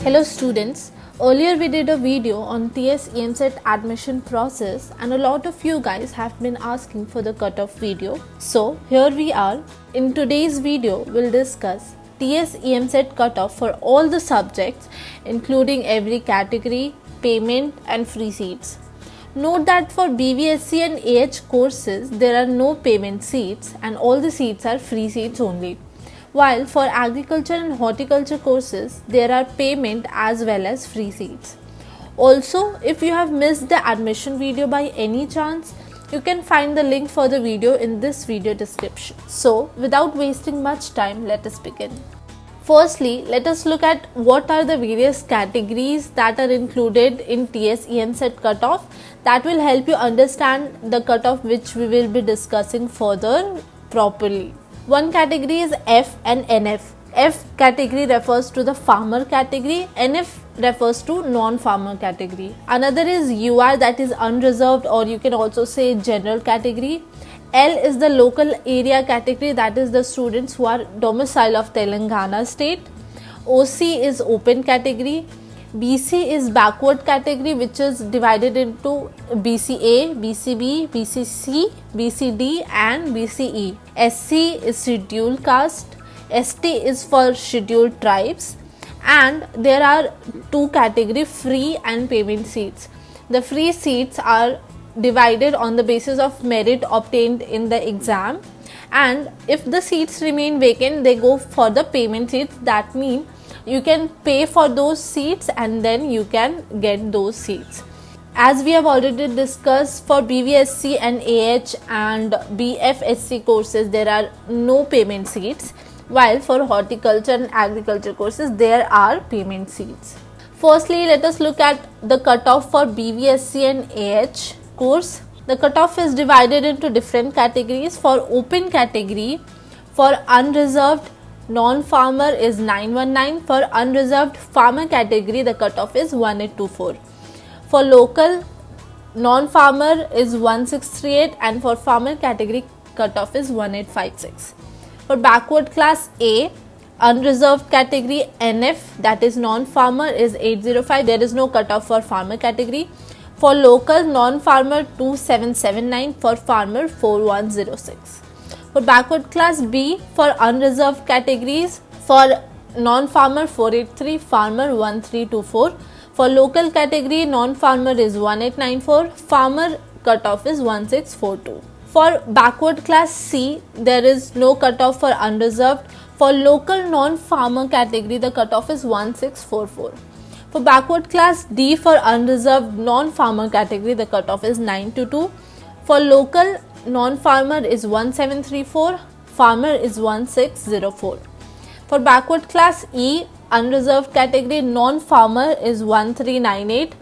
Hello students, earlier we did a video on TS EAMCET admission process and a lot of you guys have been asking for the cutoff video. So here we are. In today's video we'll discuss TS EAMCET cutoff for all the subjects including every category, payment and free seats. Note that for BVSC and AH courses there are no payment seats and all the seats are free seats only. While for agriculture and horticulture courses, there are payment as well as free seats. Also, if you have missed the admission video by any chance, you can find the link for the video in this video description. So, without wasting much time, let us begin. Firstly, let us look at what are the various categories that are included in TS EAMCET cutoff. That will help you understand the cutoff which we will be discussing further properly. One category is F and NF. F category refers to the farmer category, NF refers to non-farmer category. Another is UR, that is unreserved, or you can also say general category. L is the local area category, that is the students who are domicile of Telangana state. OC is open category. BC is backward category, which is divided into BCA, BCB, BCC, BCD and BCE. SC is scheduled caste. ST is for scheduled tribes, and there are two category, free and payment seats. The free seats are divided on the basis of merit obtained in the exam, and if the seats remain vacant they go for the payment seats. That means you can pay for those seats and then you can get those seats. As we have already discussed, for BVSC and AH and BFSC courses there are no payment seats, while for horticulture and agriculture courses there are payment seats. Firstly, let us look at the cutoff for BVSC and AH course. The cutoff is divided into different categories. For open category, for unreserved non-farmer is 919. For unreserved farmer category, the cutoff is 1824. For local non-farmer is 1638, and for farmer category cutoff is 1856. For backward class A, unreserved category NF, that is non-farmer, is 805. There is no cutoff for farmer category. For local non-farmer 2779, for farmer 4106. For backward class B, for unreserved categories, for non-farmer 483, farmer 1324. For local category, non-farmer is 1894, farmer cutoff is 1642. For backward class C, there is no cutoff for unreserved. For local non-farmer category, the cutoff is 1644. For backward class D, for unreserved non-farmer category, the cutoff is 922. For local non-farmer is 1734, farmer is 1604. For backward class E, unreserved category, non-farmer is 1398.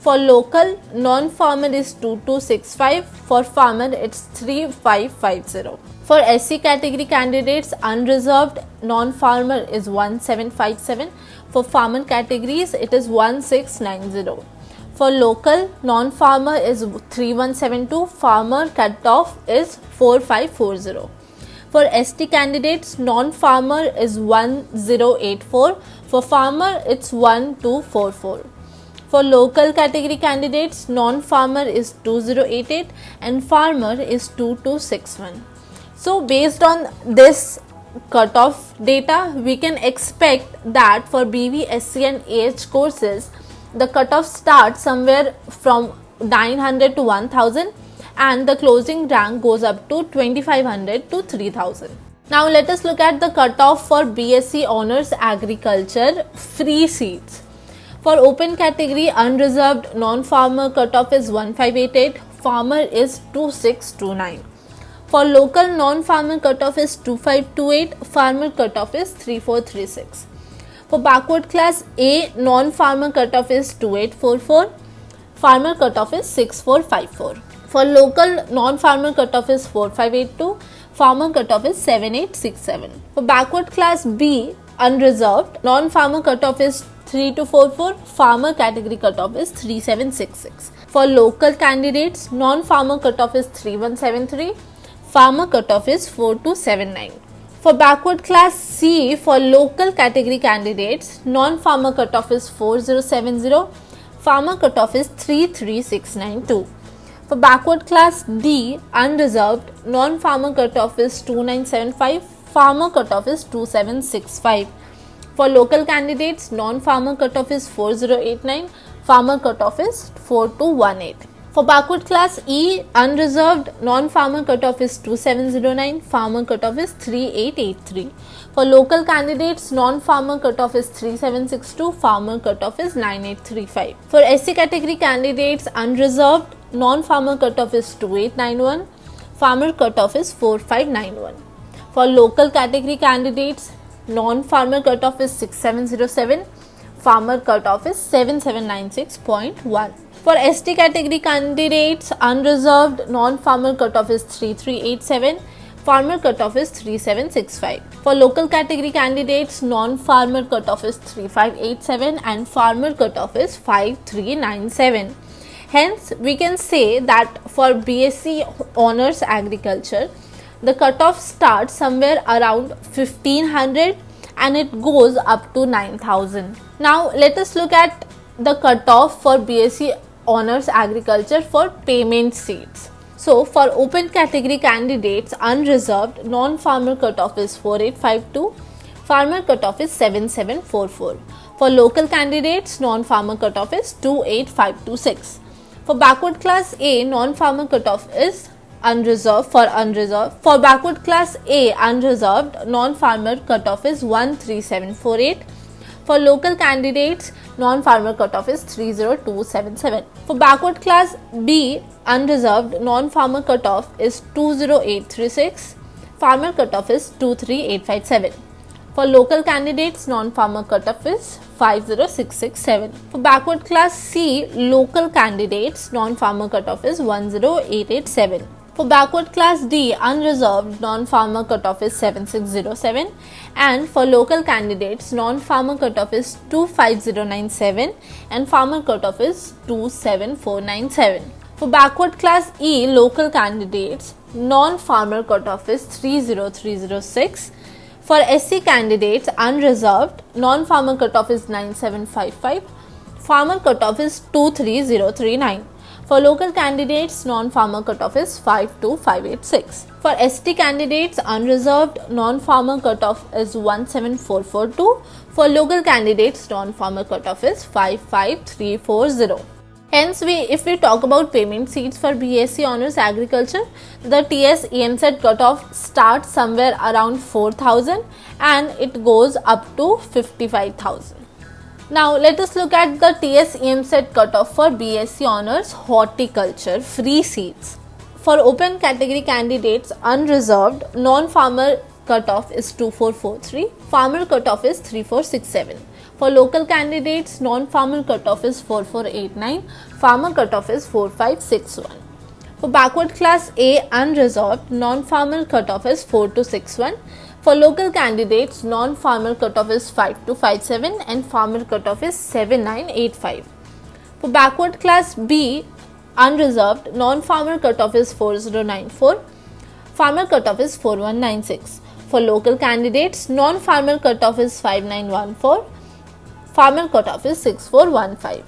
For local, non-farmer is 2265. For farmer, it's 3550. For SC category candidates, unreserved non-farmer is 1757. For farmer categories, it is 1690. For local, non-farmer is 3172, farmer cutoff is 4540. For ST candidates, non-farmer is 1084, for farmer it's 1244. For local category candidates, non-farmer is 2088 and farmer is 2261. So based on this cutoff data, we can expect that for BVSC and AH courses, the cutoff starts somewhere from 900 to 1000 and the closing rank goes up to 2500 to 3000. Now let us look at the cutoff for BSc Honours Agriculture free seats. For open category, unreserved non-farmer cutoff is 1588, farmer is 2629. For local non-farmer cutoff is 2528, farmer cutoff is 3436. For backward class A, non-farmer cutoff is 2844, farmer cutoff is 6454. For local, non-farmer cutoff is 4582, farmer cutoff is 7867. For backward class B, unreserved, non-farmer cutoff is 3244, farmer category cutoff is 3766. For local candidates, non-farmer cutoff is 3173, farmer cutoff is 4279. For backward class C, for local category candidates, non-farmer cutoff is 4070, farmer cutoff is 33692. For backward class D, unreserved, non-farmer cutoff is 2975, farmer cutoff is 2765. For local candidates, non-farmer cutoff is 4089, farmer cutoff is 4218. For backward class E, unreserved, non-farmer cutoff is 2709, farmer cutoff is 3883. For local candidates, non-farmer cutoff is 3762, farmer cutoff is 9835. For SC category candidates, unreserved, non-farmer cutoff is 2891, farmer cutoff is 4591. For local category candidates, non-farmer cutoff is 6707, farmer cutoff is 7796.1. For ST category candidates, unreserved, non-farmer cutoff is 3387, farmer cutoff is 3765. For local category candidates, non-farmer cutoff is 3587 and farmer cutoff is 5397. Hence, we can say that for BSc Honours Agriculture, the cutoff starts somewhere around 1500 and it goes up to 9000. Now, let us look at the cutoff for BSc Honours Agriculture for payment seats. So, for open category candidates, unreserved, non-farmer cutoff is 4852, farmer cutoff is 7744. For local candidates, non-farmer cutoff is 28526. For backward class A, non-farmer cutoff is unreserved. For backward class A, unreserved, non-farmer cutoff is 13748. For local candidates, non-farmer cutoff is 30277. For backward class B, unreserved, non-farmer cutoff is 20836. Farmer cutoff is 23857. For local candidates, non-farmer cutoff is 50667. For backward class C, local candidates, non-farmer cutoff is 10887. For backward class D, unreserved, non-farmer cutoff is 7607, and for local candidates, non-farmer cutoff is 25097 and farmer cutoff is 27497. For backward class E, local candidates, non-farmer cutoff is 30306. For SC candidates, unreserved, non-farmer cutoff is 9755, farmer cutoff is 23039. For local candidates, non-farmer cutoff is 52586. For ST candidates, unreserved, non-farmer cutoff is 17442. For local candidates, non-farmer cutoff is 55340. Hence, if we talk about payment seats for BSc Honours Agriculture, the TS EAMCET cutoff starts somewhere around 4000 and it goes up to 55,000. Now, let us look at the TS EAMCET cutoff for BSc Honours Horticulture free seats. For open category candidates, unreserved, non-farmer cutoff is 2443, farmer cutoff is 3467. For local candidates, non-farmer cutoff is 4489, farmer cutoff is 4561. For backward class A, unreserved, non-farmer cutoff is 4261. For local candidates, non-farmer cutoff is 5257 and farmer cutoff is 7985. For backward class B, unreserved, non-farmer cutoff is 4094, farmer cutoff is 4196. For local candidates, non-farmer cutoff is 5914, farmer cutoff is 6415.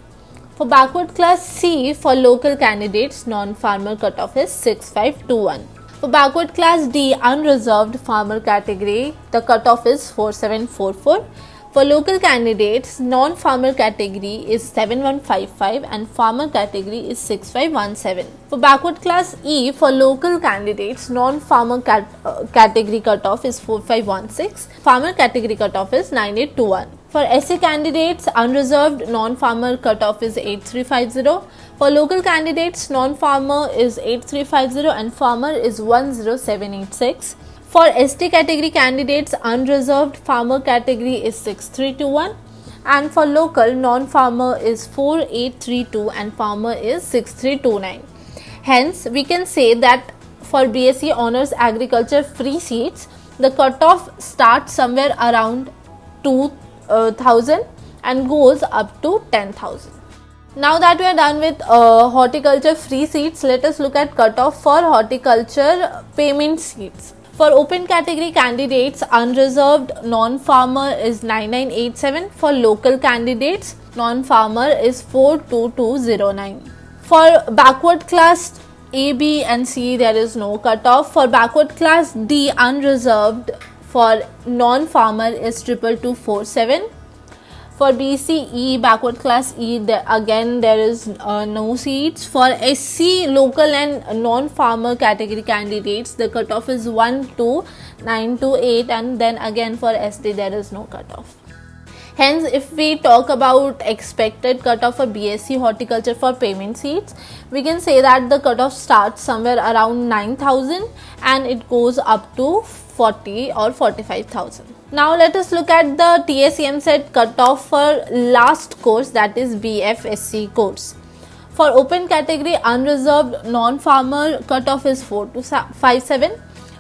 For backward class C, for local candidates, non-farmer cutoff is 6521. For backward class D, unreserved, farmer category, the cutoff is 4744. For local candidates, non-farmer category is 7155 and farmer category is 6517. For backward class E, for local candidates, non-farmer category cutoff is 4516, farmer category cutoff is 9821. For SC candidates, unreserved, non-farmer cutoff is 8350. For local candidates, non-farmer is 8350 and farmer is 10786. For ST category candidates, unreserved, farmer category is 6321 and for local, non-farmer is 4832 and farmer is 6329. Hence, we can say that for BSc Honours Agriculture free seats, the cutoff starts somewhere around 2000 and goes up to 10,000. Now that we are done with horticulture free seats, let us look at cutoff for horticulture payment seats. For open category candidates, unreserved non-farmer is 9987. For local candidates, non-farmer is 42209. For backward class A, B and C, there is no cutoff. For backward class D, unreserved for non-farmer is 22247. For BCE, backward class E, again there is no seats. For SC, local and non-farmer category candidates, the cutoff is 12928, and then again for SD there is no cutoff. Hence, if we talk about expected cutoff for BSc horticulture for payment seats, we can say that the cutoff starts somewhere around 9,000 and it goes up to 40 or 45,000. Now let us look at the TS EAMCET cutoff for last course, that is BFSC course. For open category unreserved non-farmer, cutoff is 4257,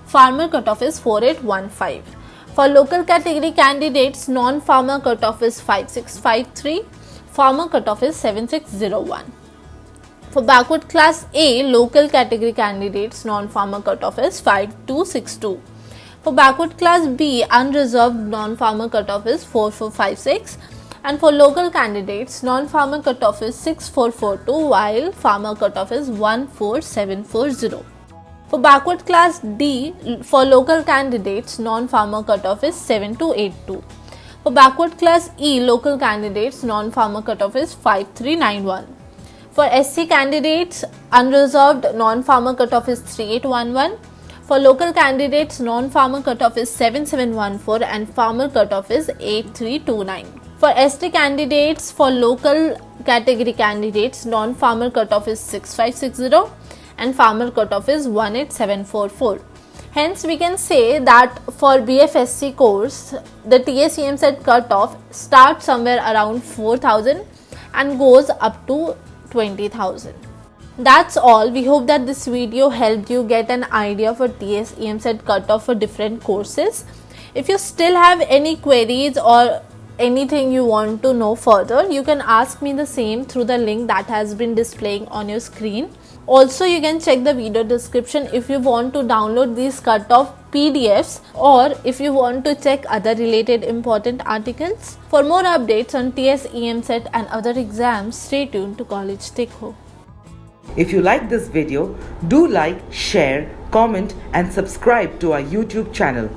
farmer cutoff is 4815. For local category candidates, non-farmer cutoff is 5653, farmer cutoff is 7601. For backward class A, local category candidates, non-farmer cutoff is 5262. For backward class B, unreserved non-farmer cutoff is 4456, and for local candidates, non-farmer cutoff is 6442, while farmer cutoff is 14740. For backward class D, for local candidates, non-farmer cutoff is 7282. For backward class E, local candidates, non-farmer cutoff is 5391. For SC candidates, unreserved non-farmer cutoff is 3811. For local candidates, non-farmer cutoff is 7714 and farmer cutoff is 8329. For ST candidates, for local category candidates, non-farmer cutoff is 6560 and farmer cutoff is 18744. Hence, we can say that for BFSC course, the TS EAMCET cutoff starts somewhere around 4,000 and goes up to 20,000. That's all. We hope that this video helped you get an idea for TS EAMCET cutoff for different courses. If you still have any queries or anything you want to know further, you can ask me the same through the link that has been displaying on your screen. Also, you can check the video description if you want to download these cutoff PDFs or if you want to check other related important articles. For more updates on TS EAMCET and other exams, stay tuned to College Dekho. If you like this video, do like, share, comment and subscribe to our YouTube channel.